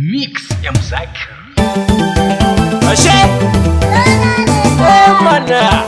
Mix Mzak. Ashe? Mana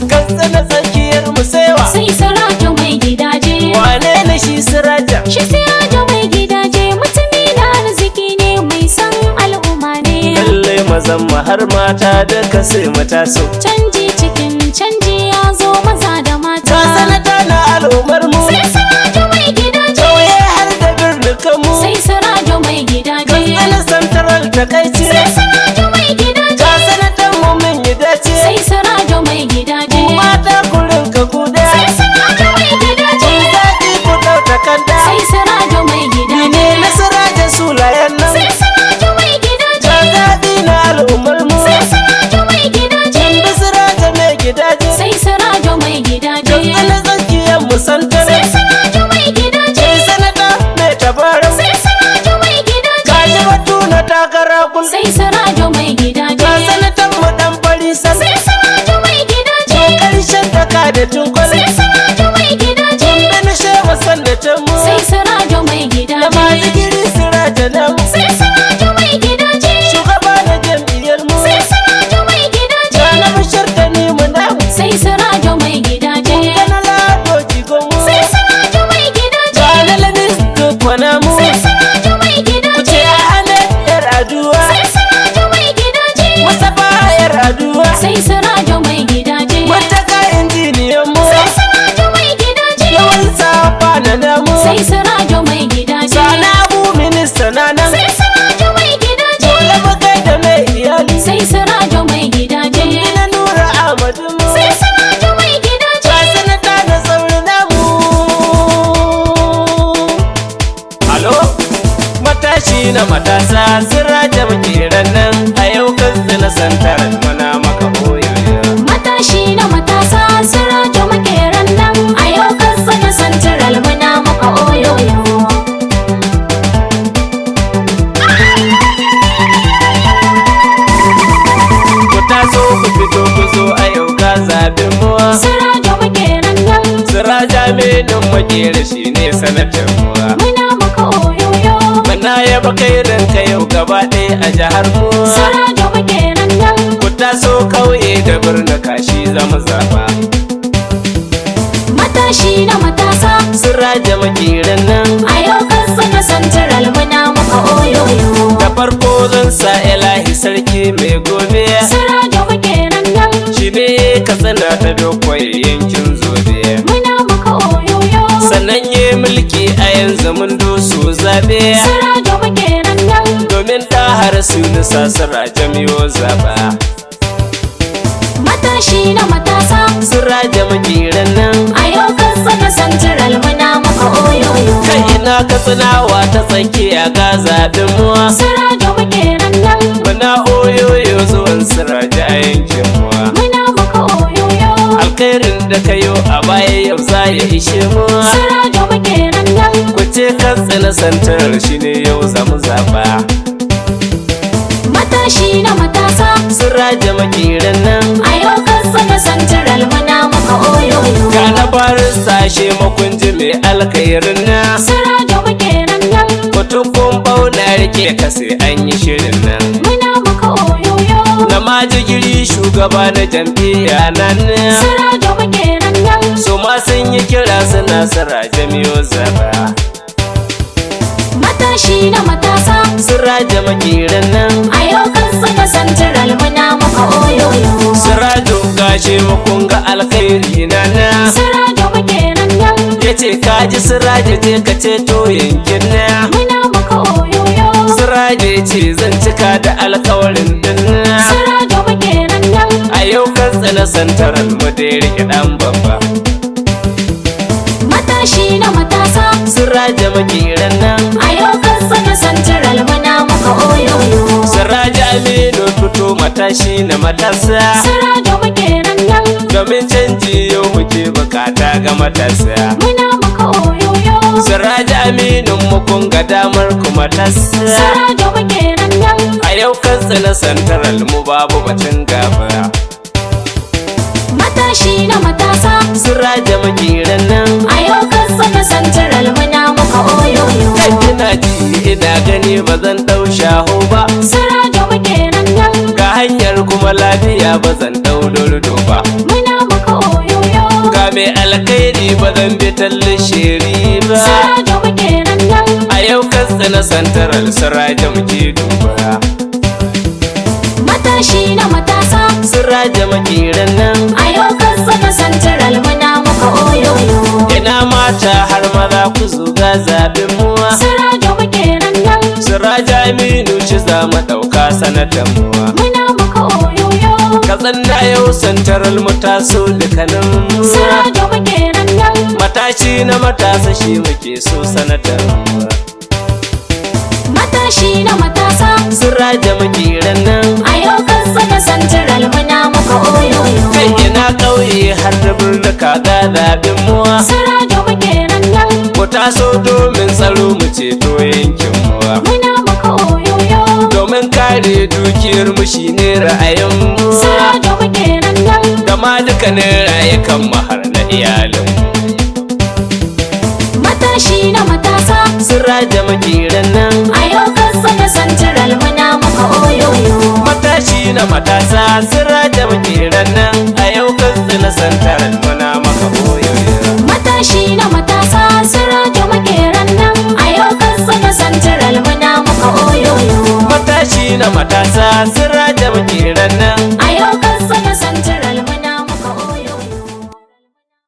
Kansa na tsakiyar musewa Sai Sirajo mai gidaje. Wane ne shi Siraja? Shi Sirajo mai gidaje mutumi na arziki ne mai san al'umma ne. Lalle mazan mu har mata duka sai mu taso. Canji cikin canji ya zo maza da mata. Ta sanata na al'ummar mu. Sai Sirajo mai gidaje. Kauye har da birnukan mu. Sai Sirajo mai gidaje. Katsina Central ta kai ce. Sai Sirajo mai gidaje. Ta sanatan mu mun yi dace. Sai Sirajo mai gidaje. Mata kurin ka guda. Sai Sirajo mai gidaje. Daɗi ku ɗauta kanda. Sai Sirajo mai gidaje. Ne na Siraja sulayen nan. Sai Sirajo mai gidaje. Ta daɗi na al'ummar mu. Sai Sirajo mai gidaje. Da Siraja mai gidaje. Sai Sirajo mai gidaje. Katsina tsakiyar mu santar. Sai Sirajo mai gidaje. Sai sanata mai tabarin. Sai Sirajo mai gidaje. Kaji batu na takara kun. Sai Sirajo mai gidaje. Ka sanatan mu ɗan fari san. Sai Sirajo mai gidaje. Karshen taka da tunkul. Sai Sirajo mai gidaje. Bin shewa sannatan mu. Sai Sirajo mai Da gidaje. masu giri Siraja nan. Sai Sirajo mai gidaje. Shugaba na jam'iyyar mu. Sai Sirajo mai gidaje. Jana bashar ta ni mu namu. Sai Sirajo mai gidaje. Kana lado jigon mu. Sai Sirajo mai gidaje. Jana lamis kwana mu. Sai Sirajo mai Ku gidaje. ce a hana yar aduwa. Sai Sirajo mai gidaje. Mustapha yar aduwa. Sai Sirajo mai gidaje. Mataka injiniyan mu. Sai Sirajo mai gidaje. Yawan safa na namu. Sai Sirajo mai gidaje. Sana abu minista na nan. Sai Sirajo mai gidaje. Dole mu kai da mai iyali. Sai Sirajo mai gidaje. Ina Nura Ahmadu mu. Sai Sirajo mai gidaje. Ba sanata na sauri namu. Alo, matashi na matasa Siraja makeran nan. A yau Katsina Central mana maka oyoyo. Matashi na matasa Sirajo makeran nan. A yau Katsina Central muna maka oyoyo. Ku taso ku fito ku zo a yau ga zaɓen muwa. Sirajo makeran nan. Siraja menin makera shi ne sanatar muwa. Muna maka oyoyo. Muna yaba kai ranka yau gaba ɗaya a jihar mu. Sirajo makeran nan. Ku taso kauye da birni kashi zama zaba. Matashi na matasa. Siraja makeran nan. A yau Katsina Central muna maka oyoyo. Da farko zan sa ilahi sarki mai gobe. Sirajo makeran nan. Shi ne Katsina ta dokwai yankin zobe. Muna maka oyoyo. Sannan yi mulki a yanzu mun doso zabe. Sirajo makeran nan. Domin ta har su nisa Siraja miyo zaba. Matashi na matasa. Siraja makeran nan. A yau Katsina Central muna maka oyoyo. Kai ina Katsinawa ta tsakiya ga zaɓen muwa. Sirajo makeran nan. Muna oyoyo zuwan Siraja a yankin muwa. Muna maka oyoyo. Alkhairin da kayo a baya yau za ya ishe muwa. Sirajo makeran nan. Ku ce Katsina Central shine yau zamu zaba. Matashi na matasa. Siraja makeran nan. A yau Katsina Central muna maka oyoyo. Ga na farin sashe makunji mai alkhairin na. Sirajo makeran nan. Kutukun bauna rike ka sai an yi shirin nan. Muna maka oyoyo. Na majigiri shugaba na jam'iyya nan. Sirajo makeran nan. Su ma sun yi kira suna Siraja miyo zaba. Matashi na matasa. Siraja makeran nan. A yau Katsina Central muna maka oyoyo. Sirajo gashe makon ga alkhairi na na. Sirajo makeran nan. Yace kaji Siraja je ka ceto yankin na. Muna maka oyoyo. Siraja ce zan cika da alkawarin din na. Sirajo makeran nan. A yau Katsina Central mu dai rike dan babba. Matashi na matasa. Siraja makeran nan. A yau Katsina Central muna maka oyoyo. Siraja Aminu fito matashi na matasa. Sirajo makeran nan. Domin canji yau muke bukata ga matasa. Muna maka oyoyo. Siraja Aminu mu kun ga damar ku matasa. Sirajo makeran nan. A yau Katsina Central mu babu batun gaba. Matashi na matasa. Siraja makeran nan. A yau Katsina Central muna maka oyoyo. oyoyo. Kai ina ji ina gani ba zan ɗau shaho ba, Sirajo muke nan ga hanyar kuma lafiya ba zan ɗau dordo ba, muna maka oyoyo. ga mai alkhairi ba zan bi talle sheri ba. Sirajo muke nan A yau kasa na santaral Siraja muke duba, matashi na matasa. Siraja makiran nan. A yau kansa na santiral muna maka oyoyo. Ina mata har maza ku zuga zaɓin muwa, Sirajo muke nan Siraja Aminu ci za mu ɗauka sanatan muwa. muna maka oyoyo. Katsan na yau santaral mu taso dukkanin muwa, Sirajo muke nan matashi na matasa shi muke so sanatan muwa. matashi na matasa. Siraja makiran nan. A yau kansa na santiral muna maka oyoyo. Kai ina ƙauye har da birni kaga zaɓin muwa, Sirajo muke nan ku taso domin tsaro mu ceto yankin muwa, muna maka oyoyo. domin kare dukiyar mu shine ra'ayin muwa, Sirajo muke nan da ma dukkanin rayukan mu har na iyalin mu. matashi na matasa. Siraja makiran nan. A yau kansa na santiral muna maka oyoyo. Matashi na matasa Siraja makiran nan, a yau kansu na santaran muna maka oyoyo. Matashi na matasa. Sirajo muke nan a yau kansa na santiral muna maka oyoyo. Matashi na matasa